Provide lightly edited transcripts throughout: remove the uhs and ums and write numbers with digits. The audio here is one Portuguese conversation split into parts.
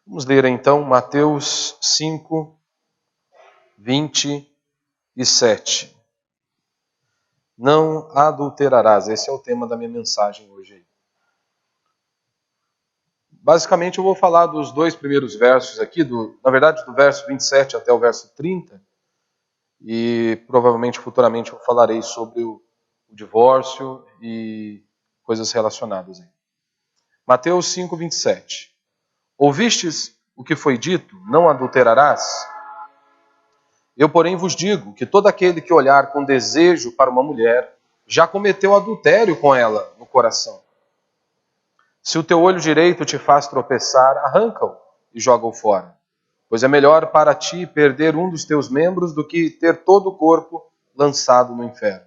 Vamos ler então Mateus 5, 27. Não adulterarás. Esse é o tema da minha mensagem hoje. Basicamente eu vou falar dos dois primeiros versos aqui, do verso 27 até o verso 30. E provavelmente futuramente eu falarei sobre o divórcio e coisas relacionadas. Mateus 5, 27. Ouvistes o que foi dito, não adulterarás? Eu, porém, vos digo que todo aquele que olhar com desejo para uma mulher, já cometeu adultério com ela no coração. Se o teu olho direito te faz tropeçar, arranca-o e joga-o fora. Pois é melhor para ti perder um dos teus membros do que ter todo o corpo lançado no inferno.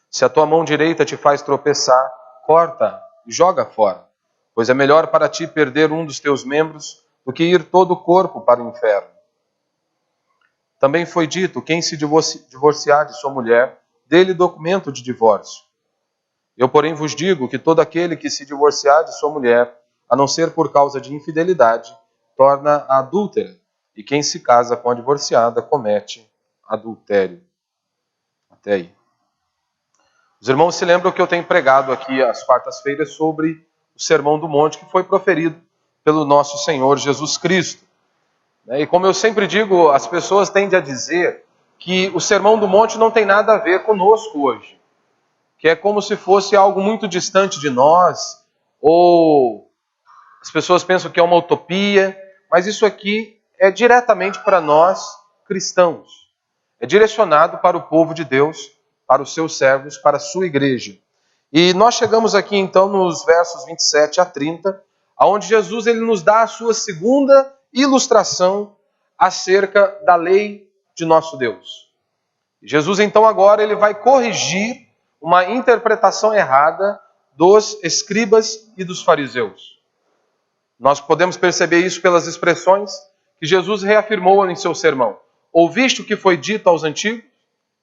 Se a tua mão direita te faz tropeçar, corta e joga fora. Pois é melhor para ti perder um dos teus membros do que ir todo o corpo para o inferno. Também foi dito, quem se divorciar de sua mulher, dê-lhe documento de divórcio. Eu, porém, vos digo que todo aquele que se divorciar de sua mulher, a não ser por causa de infidelidade, torna-a adúltera, e quem se casa com a divorciada comete adultério. Até aí. Os irmãos se lembram que eu tenho pregado aqui às quartas-feiras sobre o Sermão do Monte que foi proferido pelo nosso Senhor Jesus Cristo. E como eu sempre digo, as pessoas tendem a dizer que o Sermão do Monte não tem nada a ver conosco hoje. Que é como se fosse algo muito distante de nós, ou as pessoas pensam que é uma utopia, mas isso aqui é diretamente para nós cristãos. É direcionado para o povo de Deus, para os seus servos, para a sua igreja. E nós chegamos aqui então nos versos 27 a 30, onde Jesus ele nos dá a sua segunda ilustração acerca da lei de nosso Deus. Jesus então agora ele vai corrigir uma interpretação errada dos escribas e dos fariseus. Nós podemos perceber isso pelas expressões que Jesus reafirmou em seu sermão. Ouviste o que foi dito aos antigos?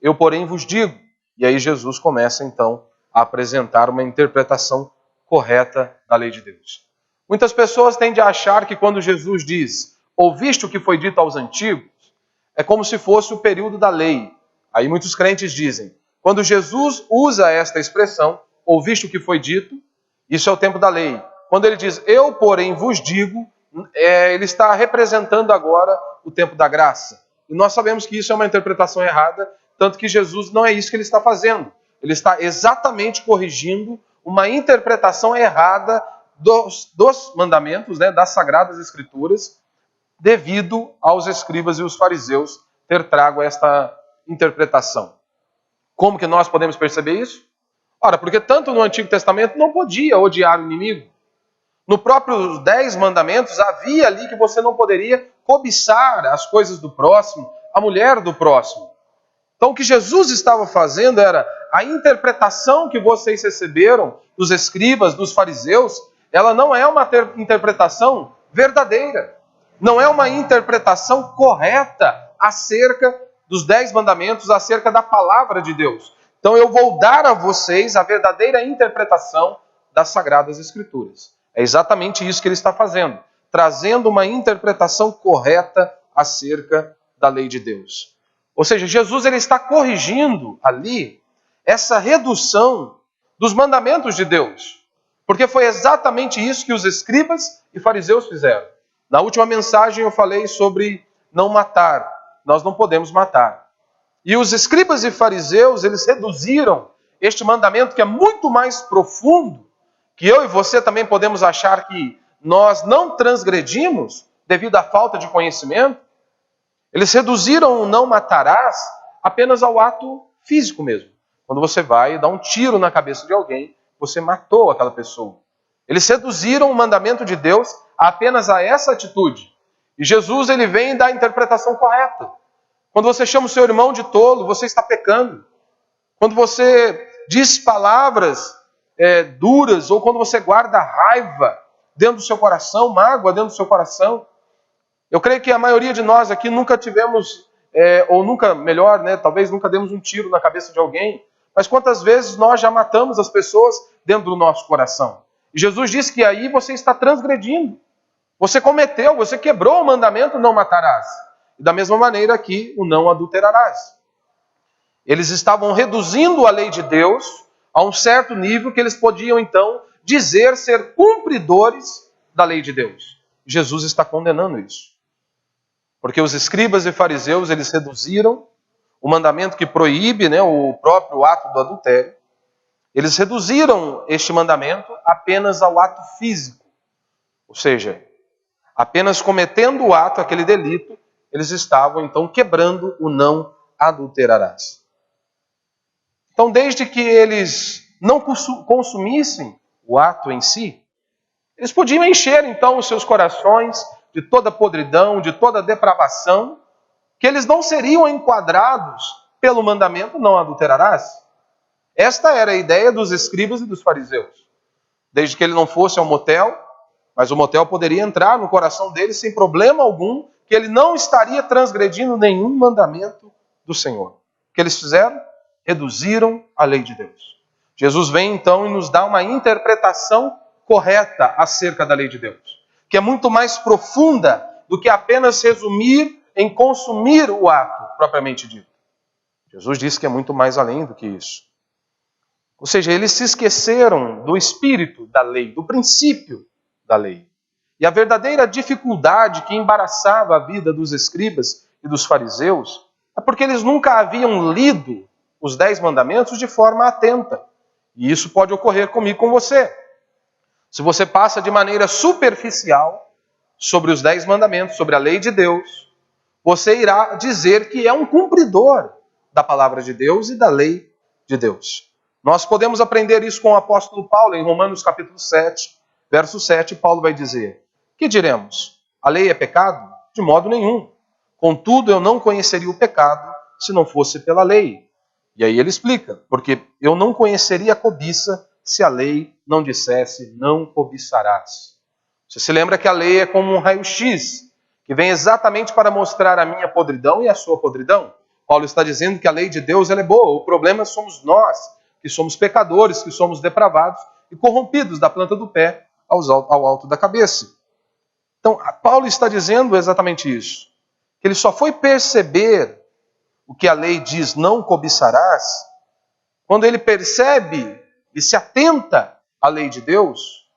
Eu, porém, vos digo. E aí Jesus começa então a apresentar uma interpretação correta da lei de Deus. Muitas pessoas tendem a achar que quando Jesus diz, ouviste o que foi dito aos antigos, é como se fosse o período da lei. Aí muitos crentes dizem, quando Jesus usa esta expressão, ouviste o que foi dito, isso é o tempo da lei. Quando ele diz, eu porém vos digo, ele está representando agora o tempo da graça. E nós sabemos que isso é uma interpretação errada, tanto que Jesus não é isso que ele está fazendo. Ele está exatamente corrigindo uma interpretação errada dos mandamentos, das Sagradas Escrituras, devido aos escribas e os fariseus ter trago esta interpretação. Como que nós podemos perceber isso? Ora, porque tanto no Antigo Testamento não podia odiar o inimigo. No próprio 10 mandamentos havia ali que você não poderia cobiçar as coisas do próximo, a mulher do próximo. Então o que Jesus estava fazendo era a interpretação que vocês receberam dos escribas, dos fariseus, ela não é uma interpretação verdadeira. Não é uma interpretação correta acerca dos 10 mandamentos, acerca da palavra de Deus. Então eu vou dar a vocês a verdadeira interpretação das Sagradas Escrituras. É exatamente isso que ele está fazendo, trazendo uma interpretação correta acerca da lei de Deus. Ou seja, Jesus ele está corrigindo ali essa redução dos mandamentos de Deus. Porque foi exatamente isso que os escribas e fariseus fizeram. Na última mensagem eu falei sobre não matar. Nós não podemos matar. E os escribas e fariseus, eles reduziram este mandamento que é muito mais profundo, que eu e você também podemos achar que nós não transgredimos devido à falta de conhecimento. Eles reduziram o não matarás apenas ao ato físico mesmo. Quando você vai dar um tiro na cabeça de alguém, você matou aquela pessoa. Eles reduziram o mandamento de Deus apenas a essa atitude. E Jesus ele vem dar a interpretação correta. Quando você chama o seu irmão de tolo, você está pecando. Quando você diz palavras duras, ou quando você guarda raiva dentro do seu coração, mágoa dentro do seu coração, eu creio que a maioria de nós aqui nunca tivemos, ou nunca, melhor, talvez nunca demos um tiro na cabeça de alguém, mas quantas vezes nós já matamos as pessoas dentro do nosso coração? E Jesus disse que aí você está transgredindo. Você quebrou o mandamento, não matarás. E da mesma maneira aqui, o não adulterarás. Eles estavam reduzindo a lei de Deus a um certo nível que eles podiam então dizer ser cumpridores da lei de Deus. Jesus está condenando isso. Porque os escribas e fariseus, eles reduziram o mandamento que proíbe, o próprio ato do adultério. Eles reduziram este mandamento apenas ao ato físico. Ou seja, apenas cometendo o ato, aquele delito, eles estavam então quebrando o não adulterarás. Então, desde que eles não consumissem o ato em si, eles podiam encher então os seus corações de toda podridão, de toda depravação, que eles não seriam enquadrados pelo mandamento não adulterarás. Esta era a ideia dos escribas e dos fariseus. Desde que ele não fosse ao motel, mas o motel poderia entrar no coração deles sem problema algum, que ele não estaria transgredindo nenhum mandamento do Senhor. O que eles fizeram? Reduziram a lei de Deus. Jesus vem então e nos dá uma interpretação correta acerca da lei de Deus, que é muito mais profunda do que apenas resumir em consumir o ato propriamente dito. Jesus disse que é muito mais além do que isso. Ou seja, eles se esqueceram do espírito da lei, do princípio da lei. E a verdadeira dificuldade que embaraçava a vida dos escribas e dos fariseus é porque eles nunca haviam lido os 10 mandamentos de forma atenta. E isso pode ocorrer comigo e com você. Se você passa de maneira superficial sobre os 10 mandamentos, sobre a lei de Deus, você irá dizer que é um cumpridor da palavra de Deus e da lei de Deus. Nós podemos aprender isso com o apóstolo Paulo, em Romanos capítulo 7, verso 7, Paulo vai dizer: que diremos? A lei é pecado? De modo nenhum. Contudo, eu não conheceria o pecado se não fosse pela lei. E aí ele explica: porque eu não conheceria a cobiça se a lei não dissesse, não cobiçarás. Você se lembra que a lei é como um raio-x, que vem exatamente para mostrar a minha podridão e a sua podridão. Paulo está dizendo que a lei de Deus ela é boa, o problema somos nós, que somos pecadores, que somos depravados e corrompidos da planta do pé ao alto da cabeça. Então, Paulo está dizendo exatamente isso, que ele só foi perceber o que a lei diz, não cobiçarás, quando ele percebe e se atenta à lei de Deus,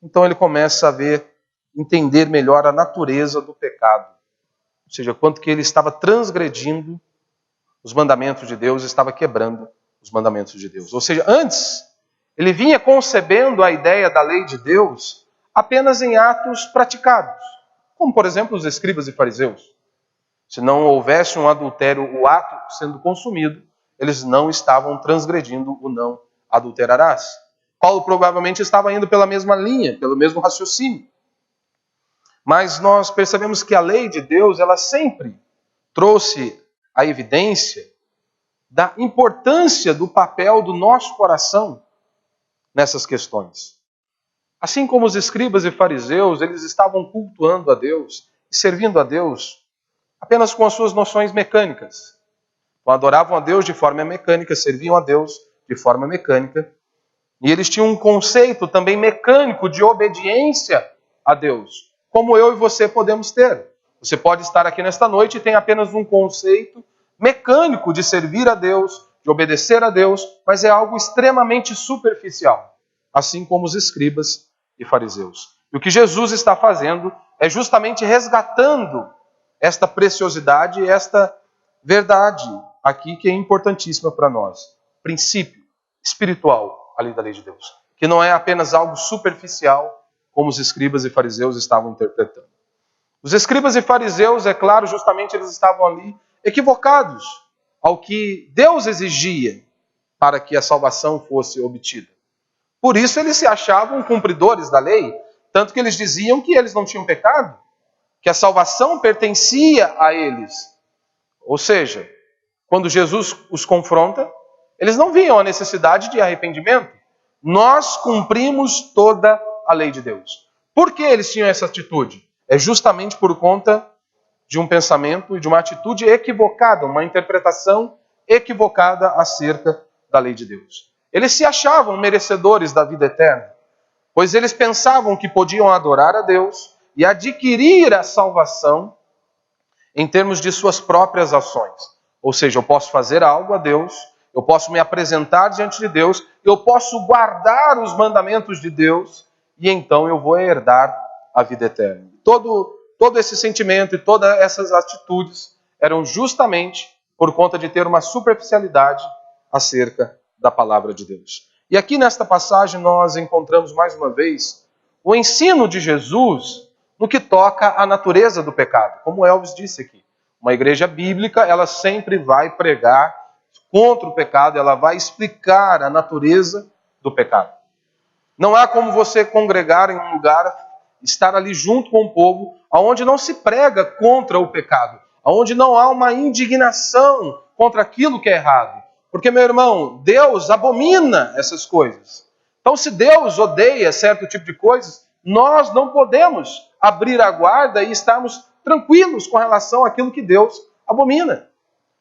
então ele começa a entender melhor a natureza do pecado. Ou seja, quanto que ele estava transgredindo os mandamentos de Deus, estava quebrando os mandamentos de Deus. Ou seja, antes, ele vinha concebendo a ideia da lei de Deus apenas em atos praticados, como por exemplo os escribas e fariseus. Se não houvesse um adultério, o ato sendo consumido, eles não estavam transgredindo o não adulterarás. Paulo provavelmente estava indo pela mesma linha, pelo mesmo raciocínio. Mas nós percebemos que a lei de Deus, ela sempre trouxe a evidência da importância do papel do nosso coração nessas questões. Assim como os escribas e fariseus, eles estavam cultuando a Deus e servindo a Deus apenas com as suas noções mecânicas. Então, adoravam a Deus de forma mecânica, serviam a Deus de forma mecânica. E eles tinham um conceito também mecânico de obediência a Deus, como eu e você podemos ter. Você pode estar aqui nesta noite e tem apenas um conceito mecânico de servir a Deus, de obedecer a Deus, mas é algo extremamente superficial, assim como os escribas e fariseus. E o que Jesus está fazendo é justamente resgatando esta preciosidade, esta verdade aqui que é importantíssima para nós. Princípio espiritual ali da lei de Deus, que não é apenas algo superficial, como os escribas e fariseus estavam interpretando. Os escribas e fariseus, é claro, justamente eles estavam ali equivocados ao que Deus exigia para que a salvação fosse obtida. Por isso eles se achavam cumpridores da lei, tanto que eles diziam que eles não tinham pecado, que a salvação pertencia a eles. Ou seja, quando Jesus os confronta, eles não viam a necessidade de arrependimento. Nós cumprimos toda a lei de Deus. Por que eles tinham essa atitude? É justamente por conta de um pensamento e de uma atitude equivocada, uma interpretação equivocada acerca da lei de Deus. Eles se achavam merecedores da vida eterna, pois eles pensavam que podiam adorar a Deus e adquirir a salvação em termos de suas próprias ações. Ou seja, eu posso fazer algo a Deus, eu posso me apresentar diante de Deus, eu posso guardar os mandamentos de Deus, e então eu vou herdar a vida eterna. Todo esse sentimento e todas essas atitudes eram justamente por conta de ter uma superficialidade acerca da palavra de Deus. E aqui nesta passagem nós encontramos mais uma vez o ensino de Jesus no que toca à natureza do pecado. Como Elvis disse aqui, uma igreja bíblica, ela sempre vai pregar contra o pecado, ela vai explicar a natureza do pecado. Não há como você congregar em um lugar, estar ali junto com o povo, onde não se prega contra o pecado, onde não há uma indignação contra aquilo que é errado. Porque, meu irmão, Deus abomina essas coisas. Então, se Deus odeia certo tipo de coisas, nós não podemos abrir a guarda e estarmos tranquilos com relação àquilo que Deus abomina.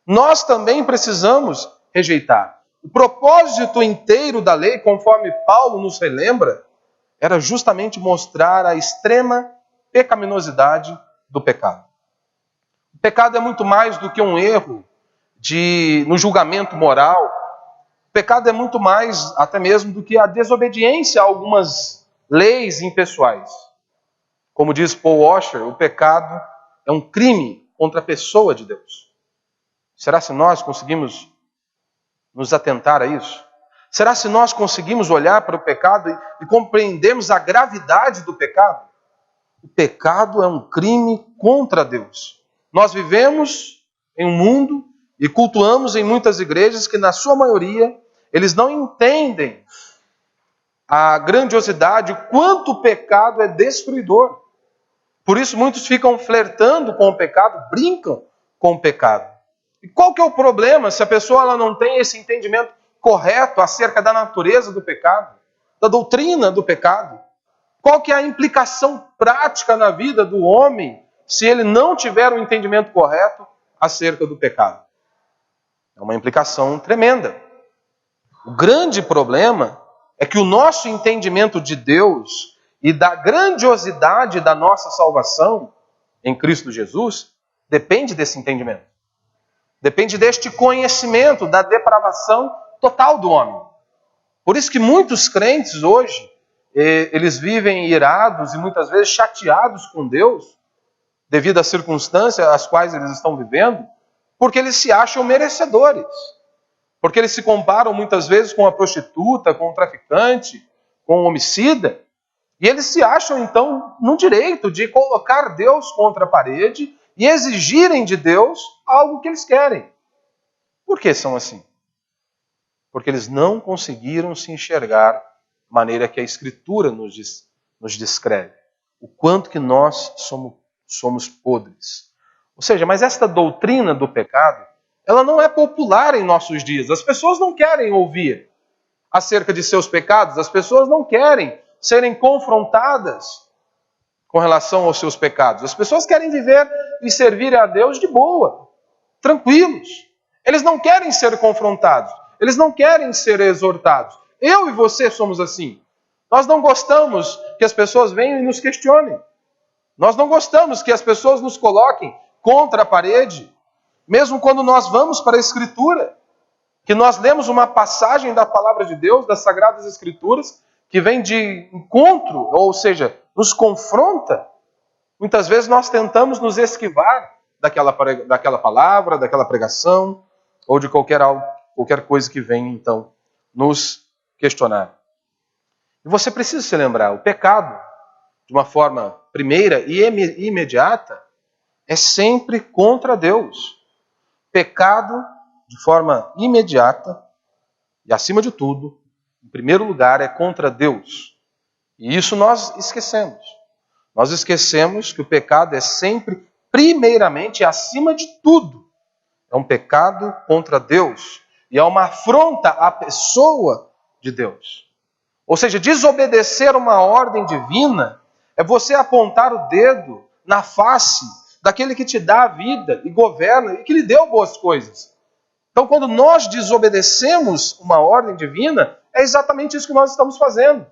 Nós também precisamos rejeitar. O propósito inteiro da lei, conforme Paulo nos relembra, era justamente mostrar a extrema pecaminosidade do pecado. O pecado é muito mais do que um erro no julgamento moral. O pecado é muito mais, até mesmo, do que a desobediência a algumas leis impessoais. Como diz Paul Washer, o pecado é um crime contra a pessoa de Deus. Será se nós conseguimos nos atentar a isso? Será se nós conseguimos olhar para o pecado e compreendermos a gravidade do pecado? O pecado é um crime contra Deus. Nós vivemos em um mundo e cultuamos em muitas igrejas que, na sua maioria, eles não entendem a grandiosidade, o quanto o pecado é destruidor. Por isso muitos ficam flertando com o pecado, brincam com o pecado. E qual que é o problema se a pessoa ela não tem esse entendimento correto acerca da natureza do pecado, da doutrina do pecado? Qual que é a implicação prática na vida do homem se ele não tiver um entendimento correto acerca do pecado? É uma implicação tremenda. O grande problema é que o nosso entendimento de Deus e da grandiosidade da nossa salvação em Cristo Jesus depende desse entendimento. Depende deste conhecimento da depravação total do homem. Por isso que muitos crentes hoje, eles vivem irados e muitas vezes chateados com Deus, devido às circunstâncias às quais eles estão vivendo, porque eles se acham merecedores. Porque eles se comparam muitas vezes com a prostituta, com o traficante, com o homicida, e eles se acham então no direito de colocar Deus contra a parede e exigirem de Deus algo que eles querem. Por que são assim? Porque eles não conseguiram se enxergar da maneira que a Escritura nos descreve. O quanto que nós somos podres. Ou seja, mas esta doutrina do pecado, ela não é popular em nossos dias. As pessoas não querem ouvir acerca de seus pecados, as pessoas não querem serem confrontadas com relação aos seus pecados. As pessoas querem viver e servir a Deus de boa, tranquilos. Eles não querem ser confrontados, eles não querem ser exortados. Eu e você somos assim. Nós não gostamos que as pessoas venham e nos questionem. Nós não gostamos que as pessoas nos coloquem contra a parede. Mesmo quando nós vamos para a Escritura, que nós lemos uma passagem da Palavra de Deus, das Sagradas Escrituras, que vem de encontro, ou seja, nos confronta, muitas vezes nós tentamos nos esquivar daquela palavra, daquela pregação, ou de qualquer coisa que venha, então, nos questionar. E você precisa se lembrar, o pecado, de uma forma primeira e imediata, é sempre contra Deus. Pecado, de forma imediata e, acima de tudo, em primeiro lugar, é contra Deus. E isso nós esquecemos. Nós esquecemos que o pecado é sempre, primeiramente, acima de tudo, é um pecado contra Deus. E é uma afronta à pessoa de Deus. Ou seja, desobedecer uma ordem divina é você apontar o dedo na face daquele que te dá a vida e governa e que lhe deu boas coisas. Então, quando nós desobedecemos uma ordem divina, é exatamente isso que nós estamos fazendo.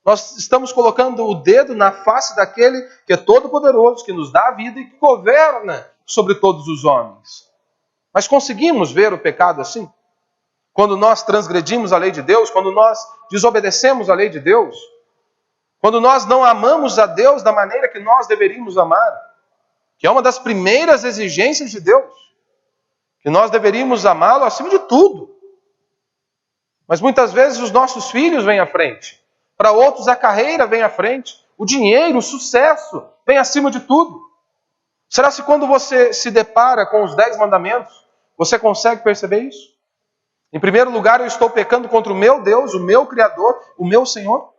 Nós estamos colocando o dedo na face daquele que é todo-poderoso, que nos dá a vida e que governa sobre todos os homens. Mas conseguimos ver o pecado assim? Quando nós transgredimos a lei de Deus, quando nós desobedecemos a lei de Deus, quando nós não amamos a Deus da maneira que nós deveríamos amar, que é uma das primeiras exigências de Deus, que nós deveríamos amá-lo acima de tudo. Mas muitas vezes os nossos filhos vêm à frente. Para outros a carreira vem à frente. O dinheiro, o sucesso vem acima de tudo. Será que quando você se depara com os 10 mandamentos, você consegue perceber isso? Em primeiro lugar, eu estou pecando contra o meu Deus, o meu Criador, o meu Senhor.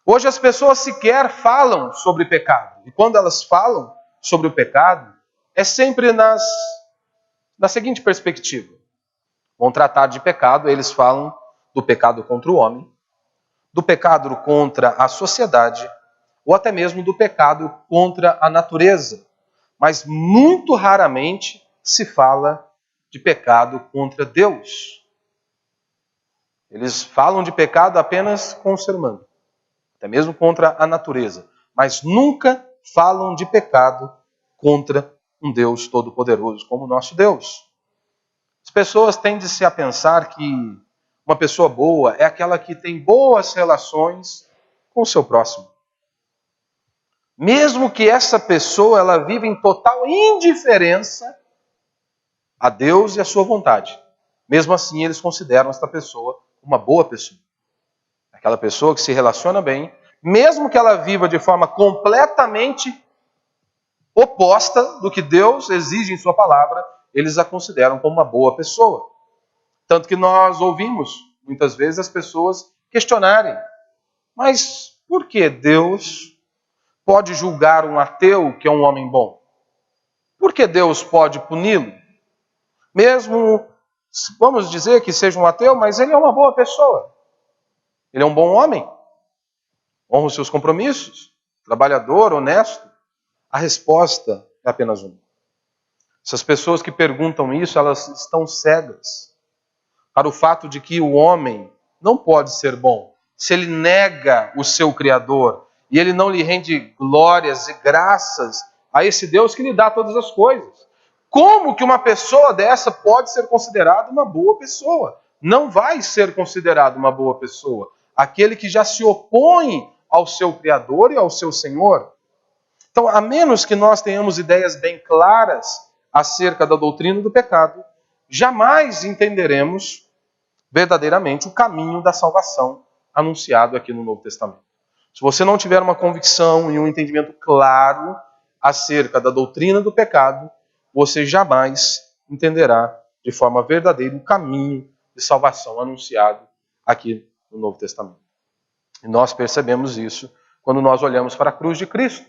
Hoje as pessoas sequer falam sobre pecado. E quando elas falam sobre o pecado, é sempre na seguinte perspectiva. Vão tratar de pecado, eles falam do pecado contra o homem, do pecado contra a sociedade, ou até mesmo do pecado contra a natureza. Mas muito raramente se fala de pecado contra Deus. Eles falam de pecado apenas com o ser humano, até mesmo contra a natureza, mas nunca falam de pecado contra um Deus todo-poderoso como o nosso Deus. As pessoas tendem-se a pensar que uma pessoa boa é aquela que tem boas relações com o seu próximo. Mesmo que essa pessoa ela viva em total indiferença a Deus e a sua vontade. Mesmo assim, eles consideram esta pessoa uma boa pessoa. Aquela pessoa que se relaciona bem, mesmo que ela viva de forma completamente oposta do que Deus exige em sua palavra, eles a consideram como uma boa pessoa. Tanto que nós ouvimos, muitas vezes, as pessoas questionarem: mas por que Deus pode julgar um ateu que é um homem bom? Por que Deus pode puni-lo? Mesmo, vamos dizer que seja um ateu, mas ele é uma boa pessoa. Ele é um bom homem. Honra os seus compromissos. Trabalhador, honesto. A resposta é apenas uma. Essas pessoas que perguntam isso, elas estão cegas para o fato de que o homem não pode ser bom se ele nega o seu Criador e ele não lhe rende glórias e graças a esse Deus que lhe dá todas as coisas. Como que uma pessoa dessa pode ser considerada uma boa pessoa? Não vai ser considerado uma boa pessoa aquele que já se opõe ao seu Criador e ao seu Senhor. Então, a menos que nós tenhamos ideias bem claras acerca da doutrina do pecado, jamais entenderemos verdadeiramente o caminho da salvação anunciado aqui no Novo Testamento. Se você não tiver uma convicção e um entendimento claro acerca da doutrina do pecado, você jamais entenderá de forma verdadeira o caminho de salvação anunciado aqui no Novo Testamento. E nós percebemos isso quando nós olhamos para a cruz de Cristo.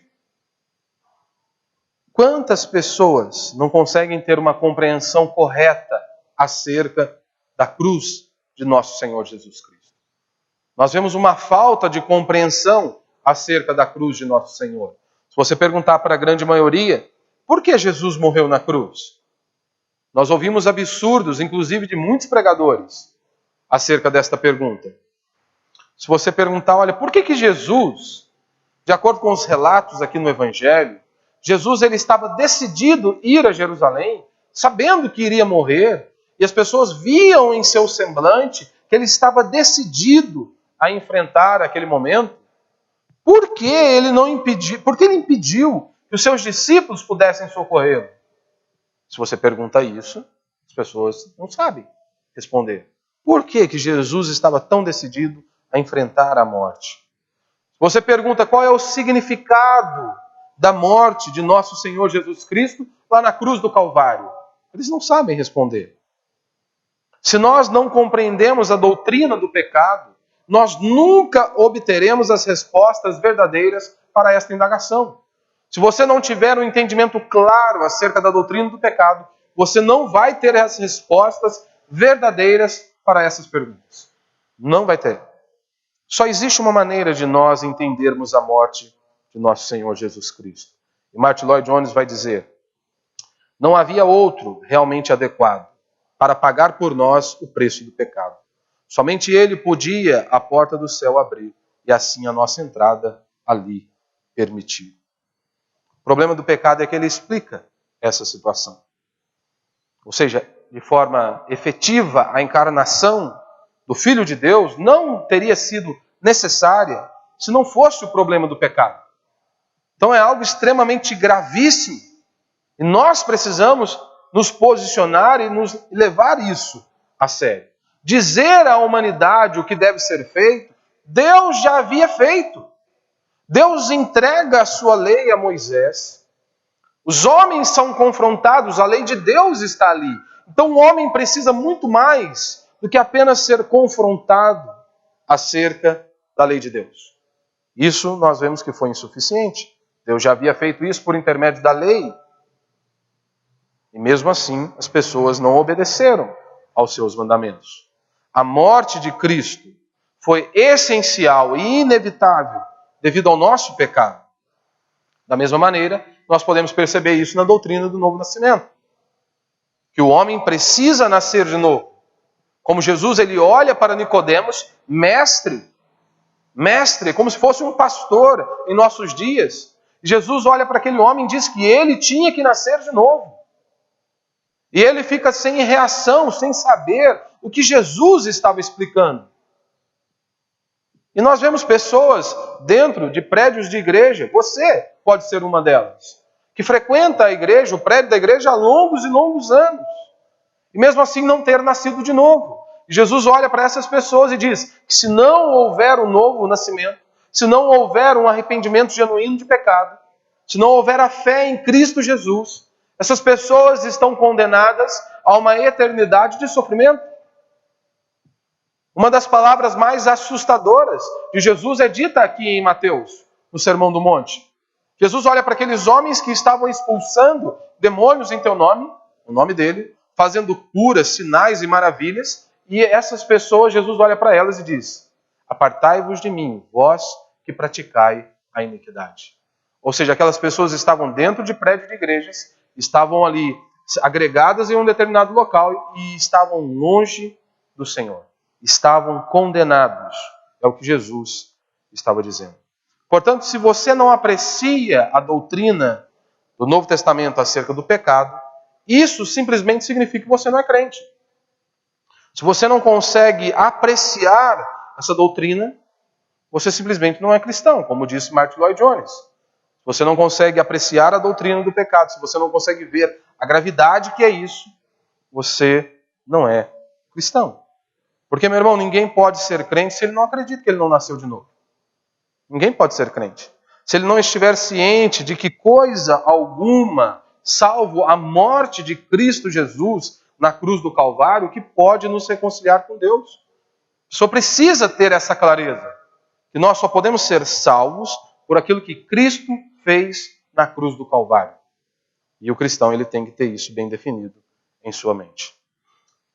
Quantas pessoas não conseguem ter uma compreensão correta acerca da cruz de nosso Senhor Jesus Cristo? Nós vemos uma falta de compreensão acerca da cruz de nosso Senhor. Se você perguntar para a grande maioria, por que Jesus morreu na cruz? Nós ouvimos absurdos, inclusive de muitos pregadores, acerca desta pergunta. Se você perguntar, olha, por que Jesus, de acordo com os relatos aqui no Evangelho, Jesus ele estava decidido a ir a Jerusalém, sabendo que iria morrer, e as pessoas viam em seu semblante que ele estava decidido a enfrentar aquele momento. Por que ele não impediu? Por que ele impediu que os seus discípulos pudessem socorrê-lo? Se você pergunta isso, as pessoas não sabem responder. Por que Jesus estava tão decidido a enfrentar a morte? Se você pergunta qual é o significado da morte de nosso Senhor Jesus Cristo lá na cruz do Calvário, eles não sabem responder. Se nós não compreendemos a doutrina do pecado, nós nunca obteremos as respostas verdadeiras para esta indagação. Se você não tiver um entendimento claro acerca da doutrina do pecado, você não vai ter as respostas verdadeiras para essas perguntas. Não vai ter. Só existe uma maneira de nós entendermos a morte de nosso Senhor Jesus Cristo. E Martin Lloyd Jones vai dizer: não havia outro realmente adequado para pagar por nós o preço do pecado. Somente ele podia a porta do céu abrir e assim a nossa entrada ali permitir. O problema do pecado é que ele explica essa situação. Ou seja, de forma efetiva, a encarnação do Filho de Deus não teria sido necessária se não fosse o problema do pecado. Então é algo extremamente gravíssimo. E nós precisamos nos posicionar e nos levar isso a sério. Dizer à humanidade o que deve ser feito, Deus já havia feito. Deus entrega a sua lei a Moisés. Os homens são confrontados, a lei de Deus está ali. Então o homem precisa muito mais do que apenas ser confrontado acerca da lei de Deus. Isso nós vemos que foi insuficiente. Deus já havia feito isso por intermédio da lei. E mesmo assim, as pessoas não obedeceram aos seus mandamentos. A morte de Cristo foi essencial e inevitável devido ao nosso pecado. Da mesma maneira, nós podemos perceber isso na doutrina do novo nascimento. Que o homem precisa nascer de novo. Como Jesus, ele olha para Nicodemos, mestre, como se fosse um pastor em nossos dias. Jesus olha para aquele homem e diz que ele tinha que nascer de novo. E ele fica sem reação, sem saber o que Jesus estava explicando. E nós vemos pessoas dentro de prédios de igreja, você pode ser uma delas, que frequenta a igreja, o prédio da igreja há longos e longos anos. E mesmo assim não ter nascido de novo. E Jesus olha para essas pessoas e diz que se não houver um novo nascimento, se não houver um arrependimento genuíno de pecado, se não houver a fé em Cristo Jesus, essas pessoas estão condenadas a uma eternidade de sofrimento. Uma das palavras mais assustadoras de Jesus é dita aqui em Mateus, no Sermão do Monte. Jesus olha para aqueles homens que estavam expulsando demônios em teu nome, o nome dele, fazendo curas, sinais e maravilhas, e essas pessoas, Jesus olha para elas e diz: apartai-vos de mim, vós que praticai a iniquidade. Ou seja, aquelas pessoas estavam dentro de prédios de igrejas, estavam ali agregadas em um determinado local e estavam longe do Senhor. Estavam condenados. É o que Jesus estava dizendo. Portanto, se você não aprecia a doutrina do Novo Testamento acerca do pecado, isso simplesmente significa que você não é crente. Se você não consegue apreciar essa doutrina, você simplesmente não é cristão, como disse Martin Lloyd Jones. Se você não consegue apreciar a doutrina do pecado, se você não consegue ver a gravidade que é isso, você não é cristão. Porque, meu irmão, ninguém pode ser crente se ele não acredita que ele não nasceu de novo. Ninguém pode ser crente. Se ele não estiver ciente de que coisa alguma, salvo a morte de Cristo Jesus na cruz do Calvário, que pode nos reconciliar com Deus. Só precisa ter essa clareza. Que nós só podemos ser salvos por aquilo que Cristo fez na cruz do Calvário. E o cristão ele tem que ter isso bem definido em sua mente.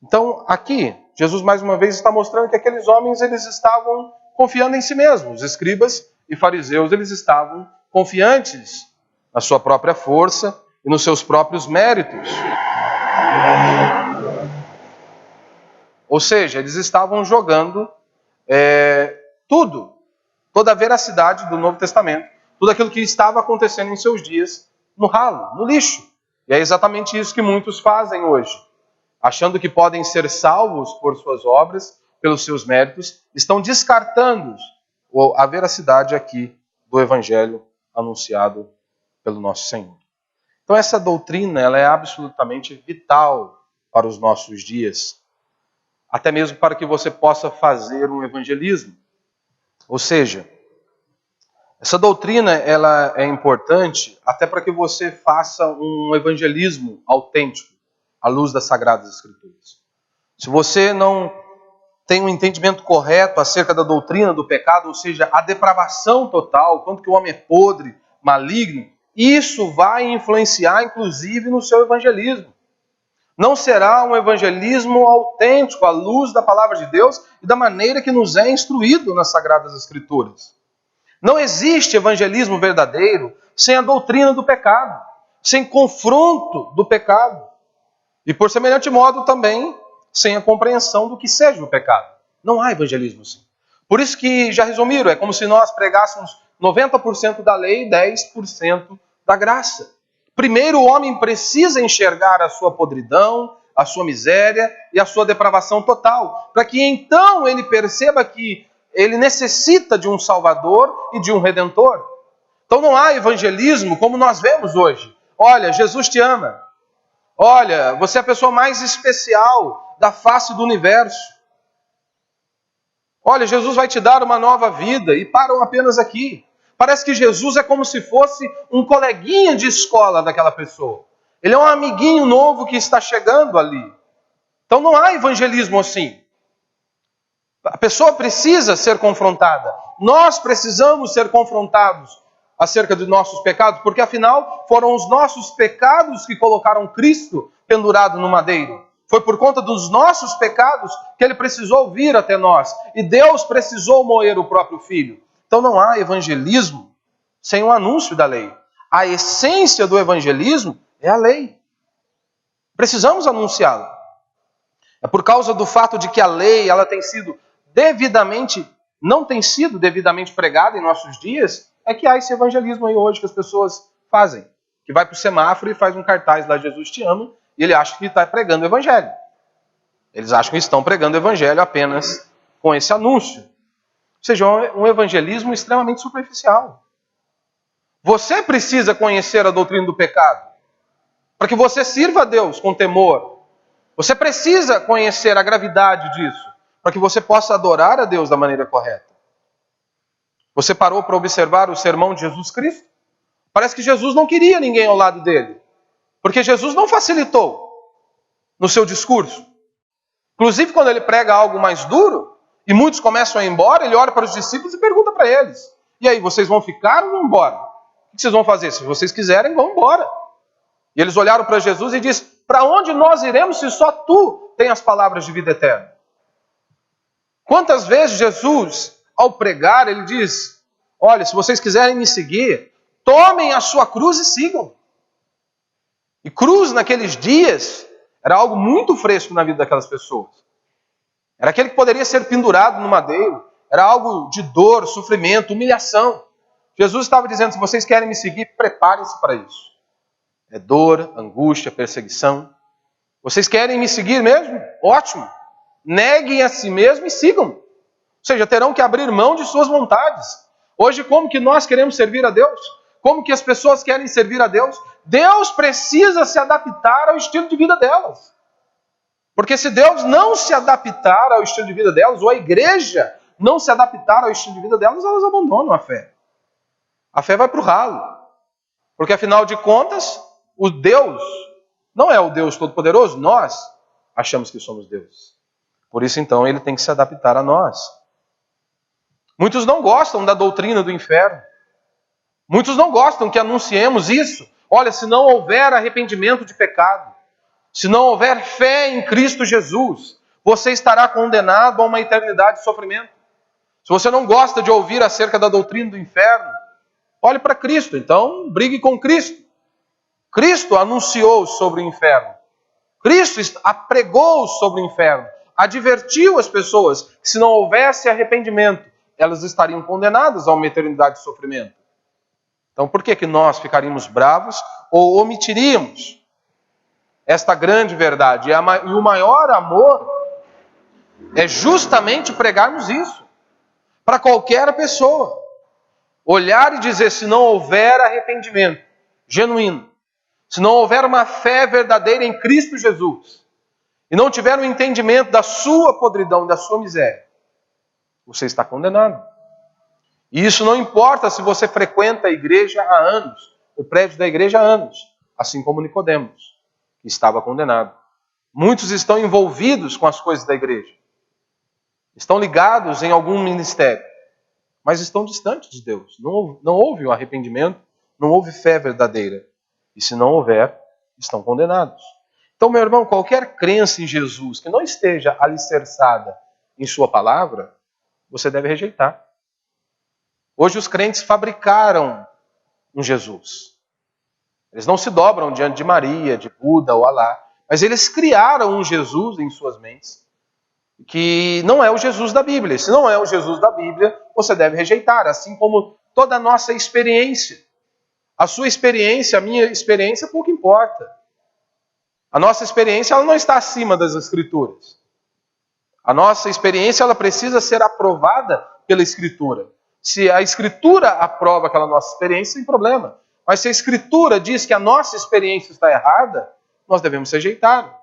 Então, aqui, Jesus mais uma vez está mostrando que aqueles homens eles estavam confiando em si mesmos. Os escribas e fariseus eles estavam confiantes na sua própria força e nos seus próprios méritos. Ou seja, eles estavam jogando toda a veracidade do Novo Testamento, tudo aquilo que estava acontecendo em seus dias, no ralo, no lixo. E é exatamente isso que muitos fazem hoje. Achando que podem ser salvos por suas obras, pelos seus méritos, estão descartando a veracidade aqui do Evangelho anunciado pelo nosso Senhor. Então essa doutrina ela é absolutamente vital para os nossos dias, até mesmo para que você possa fazer um evangelismo. Ou seja, essa doutrina ela é importante até para que você faça um evangelismo autêntico, à luz das Sagradas Escrituras. Se você não tem um entendimento correto acerca da doutrina do pecado, ou seja, a depravação total, quanto que o homem é podre, maligno, isso vai influenciar inclusive no seu evangelismo. Não será um evangelismo autêntico à luz da palavra de Deus e da maneira que nos é instruído nas Sagradas Escrituras. Não existe evangelismo verdadeiro sem a doutrina do pecado, sem confronto do pecado. E por semelhante modo também sem a compreensão do que seja o pecado. Não há evangelismo assim. Por isso que, já resumiram, é como se nós pregássemos 90% da lei e 10% da graça. Primeiro, o homem precisa enxergar a sua podridão, a sua miséria e a sua depravação total, para que então ele perceba que ele necessita de um Salvador e de um Redentor. Então não há evangelismo como nós vemos hoje. Olha, Jesus te ama. Olha, você é a pessoa mais especial da face do universo. Olha, Jesus vai te dar uma nova vida, e param apenas aqui. Parece que Jesus é como se fosse um coleguinha de escola daquela pessoa. Ele é um amiguinho novo que está chegando ali. Então não há evangelismo assim. A pessoa precisa ser confrontada. Nós precisamos ser confrontados acerca de nossos pecados, porque afinal foram os nossos pecados que colocaram Cristo pendurado no madeiro. Foi por conta dos nossos pecados que ele precisou vir até nós. E Deus precisou moer o próprio Filho. Então não há evangelismo sem o anúncio da lei. A essência do evangelismo é a lei. Precisamos anunciá-la. É por causa do fato de que a lei ela não tem sido devidamente pregada em nossos dias, é que há esse evangelismo aí hoje que as pessoas fazem. Que vai para o semáforo e faz um cartaz lá, Jesus te ama, e ele acha que está pregando o evangelho. Eles acham que estão pregando o evangelho apenas com esse anúncio. Ou seja, um evangelismo extremamente superficial. Você precisa conhecer a doutrina do pecado, para que você sirva a Deus com temor. Você precisa conhecer a gravidade disso, para que você possa adorar a Deus da maneira correta. Você parou para observar o sermão de Jesus Cristo? Parece que Jesus não queria ninguém ao lado dele, porque Jesus não facilitou no seu discurso. Inclusive, quando ele prega algo mais duro, e muitos começam a ir embora, ele olha para os discípulos e pergunta para eles: e aí, vocês vão ficar ou vão embora? O que vocês vão fazer? Se vocês quiserem, vão embora. E eles olharam para Jesus e disseram: para onde nós iremos se só tu tem as palavras de vida eterna? Quantas vezes Jesus, ao pregar, ele diz: olha, se vocês quiserem me seguir, tomem a sua cruz e sigam. E cruz naqueles dias era algo muito fresco na vida daquelas pessoas. Era aquele que poderia ser pendurado no madeiro. Era algo de dor, sofrimento, humilhação. Jesus estava dizendo: se vocês querem me seguir, preparem-se para isso. É dor, angústia, perseguição. Vocês querem me seguir mesmo? Ótimo. Neguem a si mesmo e sigam. Ou seja, terão que abrir mão de suas vontades. Hoje, como que nós queremos servir a Deus? Como que as pessoas querem servir a Deus? Deus precisa se adaptar ao estilo de vida delas. Porque se Deus não se adaptar ao estilo de vida delas, ou a igreja não se adaptar ao estilo de vida delas, elas abandonam a fé. A fé vai para o ralo. Porque afinal de contas, o Deus não é o Deus Todo-Poderoso, nós achamos que somos Deus. Por isso então ele tem que se adaptar a nós. Muitos não gostam da doutrina do inferno. Muitos não gostam que anunciemos isso. Olha, se não houver arrependimento de pecado, se não houver fé em Cristo Jesus, você estará condenado a uma eternidade de sofrimento. Se você não gosta de ouvir acerca da doutrina do inferno, olhe para Cristo, então brigue com Cristo. Cristo anunciou sobre o inferno. Cristo pregou sobre o inferno. Advertiu as pessoas que se não houvesse arrependimento, elas estariam condenadas a uma eternidade de sofrimento. Então por que nós ficaríamos bravos ou omitiríamos esta grande verdade? E o maior amor é justamente pregarmos isso para qualquer pessoa. Olhar e dizer: se não houver arrependimento genuíno, se não houver uma fé verdadeira em Cristo Jesus, e não tiver um entendimento da sua podridão, da sua miséria, você está condenado. E isso não importa se você frequenta a igreja há anos, o prédio da igreja há anos, assim como Nicodemos, que estava condenado. Muitos estão envolvidos com as coisas da igreja, estão ligados em algum ministério, mas estão distantes de Deus. Não houve um arrependimento, não houve fé verdadeira. E se não houver, estão condenados. Então, meu irmão, qualquer crença em Jesus que não esteja alicerçada em sua palavra, você deve rejeitar. Hoje os crentes fabricaram um Jesus. Eles não se dobram diante de Maria, de Buda ou Alá, mas eles criaram um Jesus em suas mentes. que não é o Jesus da Bíblia. Se não é o Jesus da Bíblia, você deve rejeitar, assim como toda a nossa experiência. A sua experiência, a minha experiência, pouco importa. A nossa experiência ela não está acima das Escrituras. A nossa experiência ela precisa ser aprovada pela Escritura. Se a Escritura aprova aquela nossa experiência, sem problema. Mas se a Escritura diz que a nossa experiência está errada, nós devemos rejeitar.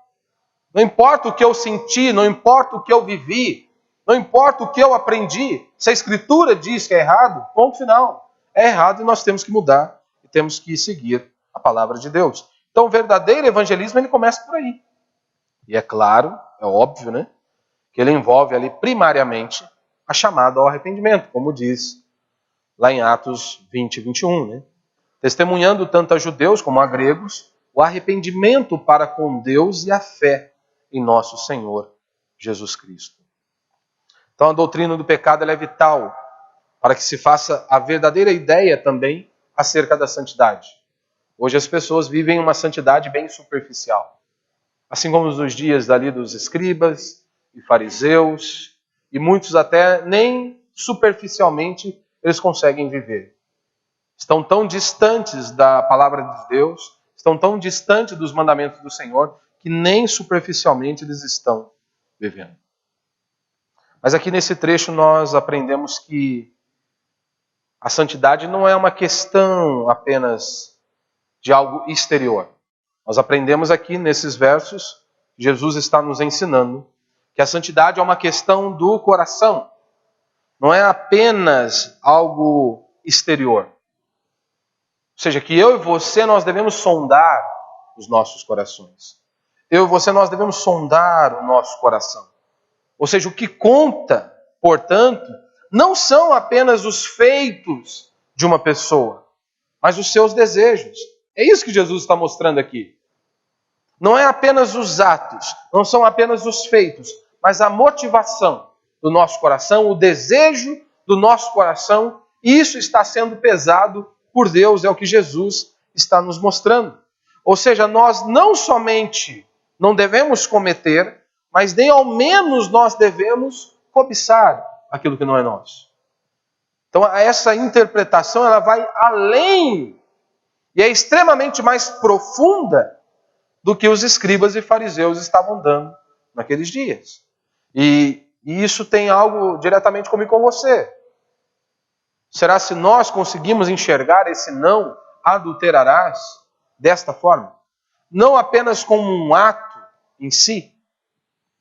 Não importa o que eu senti, não importa o que eu vivi, não importa o que eu aprendi. Se a Escritura diz que é errado, ponto final. É errado e nós temos que mudar e temos que seguir a palavra de Deus. Então o verdadeiro evangelismo ele começa por aí. E é claro, é óbvio, né? Que ele envolve ali primariamente a chamada ao arrependimento, como diz lá em Atos 20, 21, né? Testemunhando tanto a judeus como a gregos o arrependimento para com Deus e a fé em nosso Senhor Jesus Cristo. Então a doutrina do pecado ela é vital para que se faça a verdadeira ideia também acerca da santidade. Hoje as pessoas vivem uma santidade bem superficial. Assim como nos dias dali dos escribas e fariseus, e muitos até nem superficialmente eles conseguem viver. Estão tão distantes da palavra de Deus, estão tão distantes dos mandamentos do Senhor, que nem superficialmente eles estão vivendo. Mas aqui nesse trecho nós aprendemos que a santidade não é uma questão apenas de algo exterior. Nós aprendemos aqui nesses versos, Jesus está nos ensinando que a santidade é uma questão do coração. Não é apenas algo exterior. Ou seja, que eu e você nós devemos sondar os nossos corações. Eu e você nós devemos sondar o nosso coração. Ou seja, o que conta, portanto, não são apenas os feitos de uma pessoa, mas os seus desejos. É isso que Jesus está mostrando aqui. Não é apenas os atos, não são apenas os feitos, mas a motivação do nosso coração, o desejo do nosso coração, isso está sendo pesado por Deus, é o que Jesus está nos mostrando. Ou seja, nós não somente não devemos cometer, mas nem ao menos nós devemos cobiçar aquilo que não é nosso. Então essa interpretação ela vai além e é extremamente mais profunda do que os escribas e fariseus estavam dando naqueles dias. E isso tem algo diretamente comigo e com você. Será se nós conseguimos enxergar esse não adulterarás desta forma? Não apenas como um ato em si,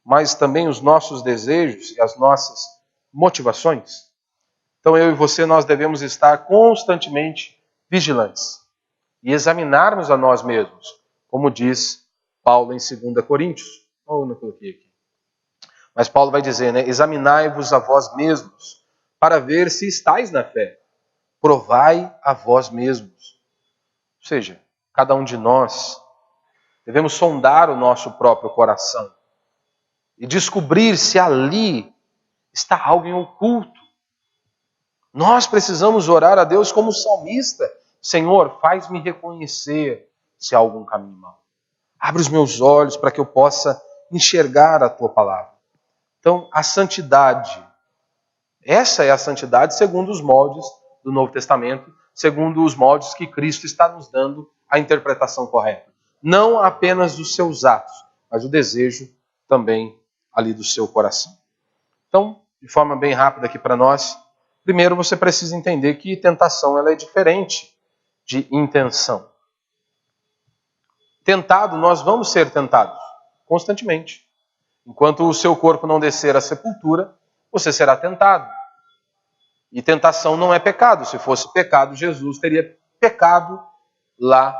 mas também os nossos desejos e as nossas motivações. Então eu e você nós devemos estar constantemente vigilantes e examinarmos a nós mesmos, como diz Paulo em 2 Coríntios. Ou não coloquei aqui. Mas Paulo vai dizer, né? Examinai-vos a vós mesmos, para ver se estáis na fé. Provai a vós mesmos. Ou seja, cada um de nós devemos sondar o nosso próprio coração e descobrir se ali está algo em oculto. Nós precisamos orar a Deus como salmista. Senhor, faz-me reconhecer se há algum caminho mau. Abre os meus olhos para que eu possa enxergar a tua palavra. Então, a santidade, essa é a santidade segundo os moldes do Novo Testamento, segundo os moldes que Cristo está nos dando a interpretação correta. Não apenas dos seus atos, mas o desejo também ali do seu coração. Então, de forma bem rápida aqui para nós, primeiro você precisa entender que tentação ela é diferente de intenção. Tentado, nós vamos ser tentados constantemente. Enquanto o seu corpo não descer à sepultura, você será tentado. E tentação não é pecado. Se fosse pecado, Jesus teria pecado lá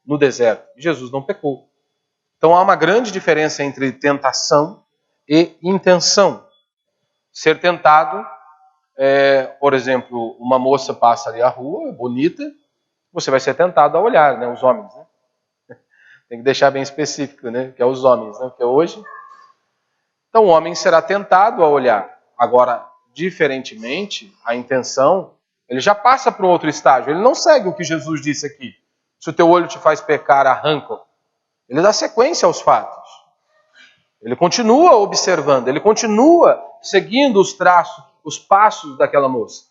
no deserto. Jesus não pecou. Então há uma grande diferença entre tentação e intenção. Ser tentado, por exemplo, uma moça passa ali a rua, bonita, você vai ser tentado a olhar, né? Os homens, né? Tem que deixar bem específico, né? Que é os homens, né? Porque hoje... Então o homem será tentado a olhar. Agora, diferentemente, a intenção, ele já passa para um outro estágio. Ele não segue o que Jesus disse aqui. Se o teu olho te faz pecar, arranca-o. Ele dá sequência aos fatos. Ele continua observando, ele continua seguindo os traços, os passos daquela moça.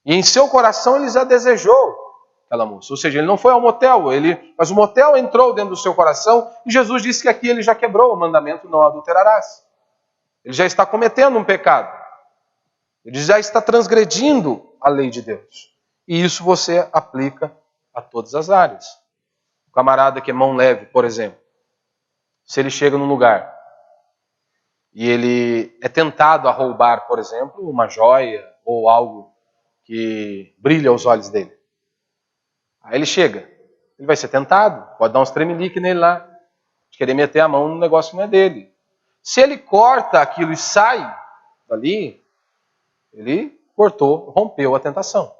E em seu coração ele já desejou aquela moça. Ou seja, ele não foi ao motel, mas o motel entrou dentro do seu coração e Jesus disse que aqui ele já quebrou o mandamento: não adulterarás. Ele já está cometendo um pecado. Ele já está transgredindo a lei de Deus. E isso você aplica a todas as áreas. O camarada que é mão leve, por exemplo, se ele chega num lugar e ele é tentado a roubar, por exemplo, uma joia ou algo que brilha aos olhos dele. Aí ele chega, ele vai ser tentado, pode dar uns tremelique nele lá, de querer meter a mão no negócio que não é dele. Se ele corta aquilo e sai dali, ele cortou, rompeu a tentação.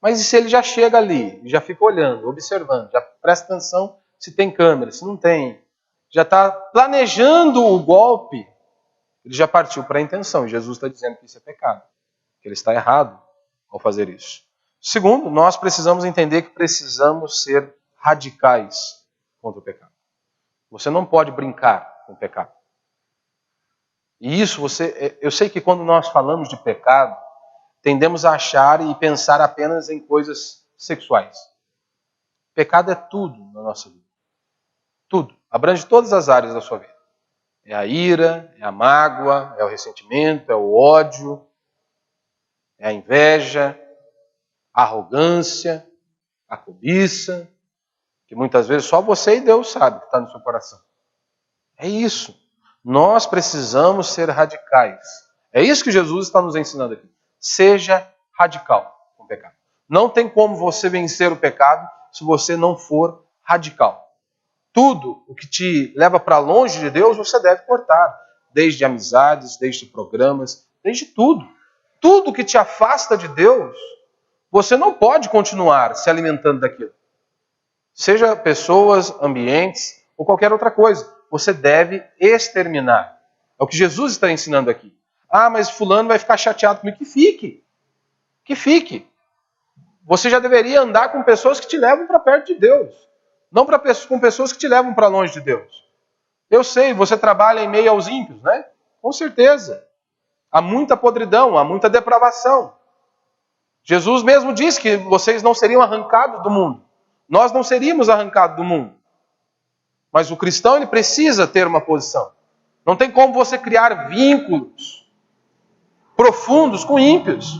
Mas e se ele já chega ali, já fica olhando, observando, já presta atenção se tem câmera, se não tem, já está planejando o golpe, ele já partiu para a intenção. E Jesus está dizendo que isso é pecado, que ele está errado ao fazer isso. Segundo, nós precisamos entender que precisamos ser radicais contra o pecado. Você não pode brincar com o pecado. E isso eu sei que quando nós falamos de pecado, tendemos a achar e pensar apenas em coisas sexuais. Pecado é tudo na nossa vida. Tudo. Abrange todas as áreas da sua vida. É a ira, é a mágoa, é o ressentimento, é o ódio, é a inveja, a arrogância, a cobiça, que muitas vezes só você e Deus sabe que está no seu coração. É isso. Nós precisamos ser radicais. É isso que Jesus está nos ensinando aqui. Seja radical com o pecado. Não tem como você vencer o pecado se você não for radical. Tudo o que te leva para longe de Deus, você deve cortar. Desde amizades, desde programas, desde tudo. Tudo que te afasta de Deus, você não pode continuar se alimentando daquilo. Seja pessoas, ambientes ou qualquer outra coisa. Você deve exterminar. É o que Jesus está ensinando aqui. Ah, mas fulano vai ficar chateado comigo. Que fique. Que fique. Você já deveria andar com pessoas que te levam para perto de Deus. Não com pessoas que te levam para longe de Deus. Eu sei, você trabalha em meio aos ímpios, né? Com certeza. Há muita podridão, há muita depravação. Jesus mesmo disse que vocês não seriam arrancados do mundo. Nós não seríamos arrancados do mundo. Mas o cristão, ele precisa ter uma posição. Não tem como você criar vínculos profundos com ímpios,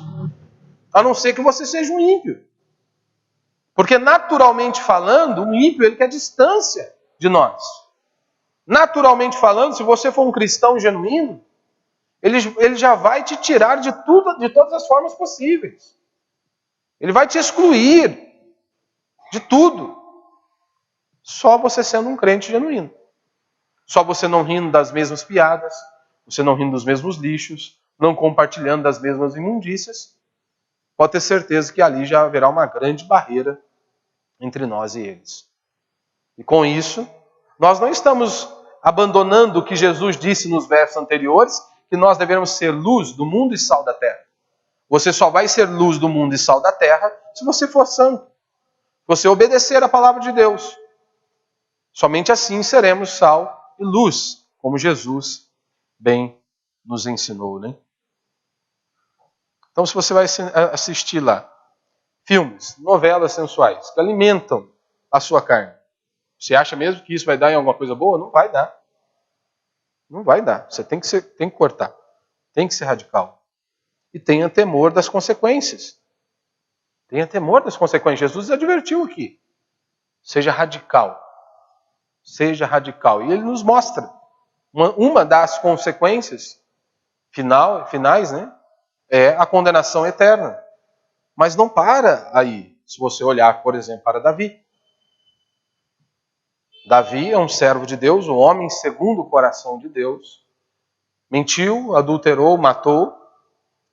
a não ser que você seja um ímpio. Porque naturalmente falando, um ímpio, ele quer distância de nós. Naturalmente falando, se você for um cristão genuíno, ele já vai te tirar de tudo, de todas as formas possíveis. Ele vai te excluir de tudo. Só você sendo um crente genuíno. Só você não rindo das mesmas piadas, você não rindo dos mesmos lixos, não compartilhando das mesmas imundícias, pode ter certeza que ali já haverá uma grande barreira entre nós e eles. E com isso, nós não estamos abandonando o que Jesus disse nos versos anteriores, que nós devemos ser luz do mundo e sal da terra. Você só vai ser luz do mundo e sal da terra se você for santo. Se você obedecer a palavra de Deus. Somente assim seremos sal e luz, como Jesus bem nos ensinou, né? Então, se você vai assistir lá filmes, novelas sensuais que alimentam a sua carne, você acha mesmo que isso vai dar em alguma coisa boa? Não vai dar. Não vai dar. Você tem que cortar. Tem que ser radical. E tenha temor das consequências. Tenha temor das consequências. Jesus advertiu aqui. Seja radical. Seja radical. E ele nos mostra. Uma das consequências finais, né, é a condenação eterna. Mas não para aí. Se você olhar, por exemplo, para Davi. Davi é um servo de Deus, um homem segundo o coração de Deus. Mentiu, adulterou, matou.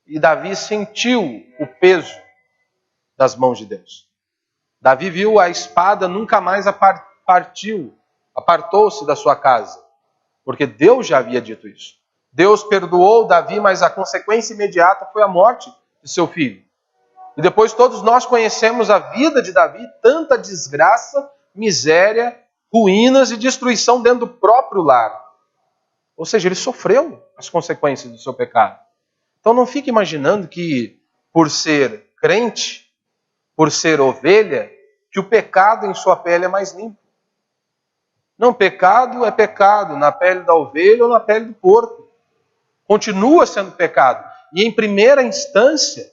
E Davi sentiu o peso das mãos de Deus. Davi viu a espada nunca mais apartou-se da sua casa. Porque Deus já havia dito isso. Deus perdoou Davi, mas a consequência imediata foi a morte de seu filho. E depois todos nós conhecemos a vida de Davi, tanta desgraça, miséria, ruínas e destruição dentro do próprio lar. Ou seja, ele sofreu as consequências do seu pecado. Então não fique imaginando que por ser crente, por ser ovelha, que o pecado em sua pele é mais limpo. Não, pecado é pecado na pele da ovelha ou na pele do porco. Continua sendo pecado. E em primeira instância,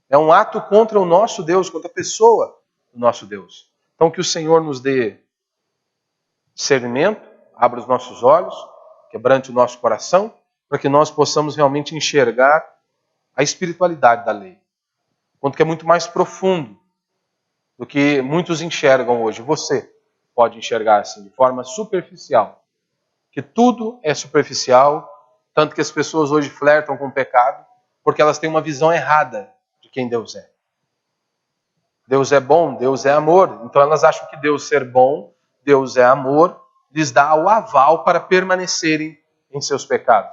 é um ato contra o nosso Deus, contra a pessoa do nosso Deus. Então que o Senhor nos dê discernimento, abra os nossos olhos, quebrante o nosso coração, para que nós possamos realmente enxergar a espiritualidade da lei. Quanto que é muito mais profundo do que muitos enxergam hoje. Você pode enxergar assim, de forma superficial. Que tudo é superficial, tanto que as pessoas hoje flertam com o pecado, porque elas têm uma visão errada de quem Deus é. Deus é bom, Deus é amor. Então elas acham que Deus ser bom, Deus é amor, lhes dá o aval para permanecerem em seus pecados.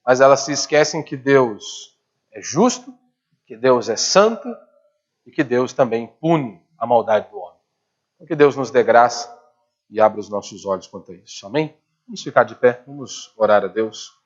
Mas elas se esquecem que Deus é justo, que Deus é santo e que Deus também pune a maldade do homem. Então que Deus nos dê graça e abra os nossos olhos quanto a isso. Amém? Vamos ficar de pé, vamos orar a Deus.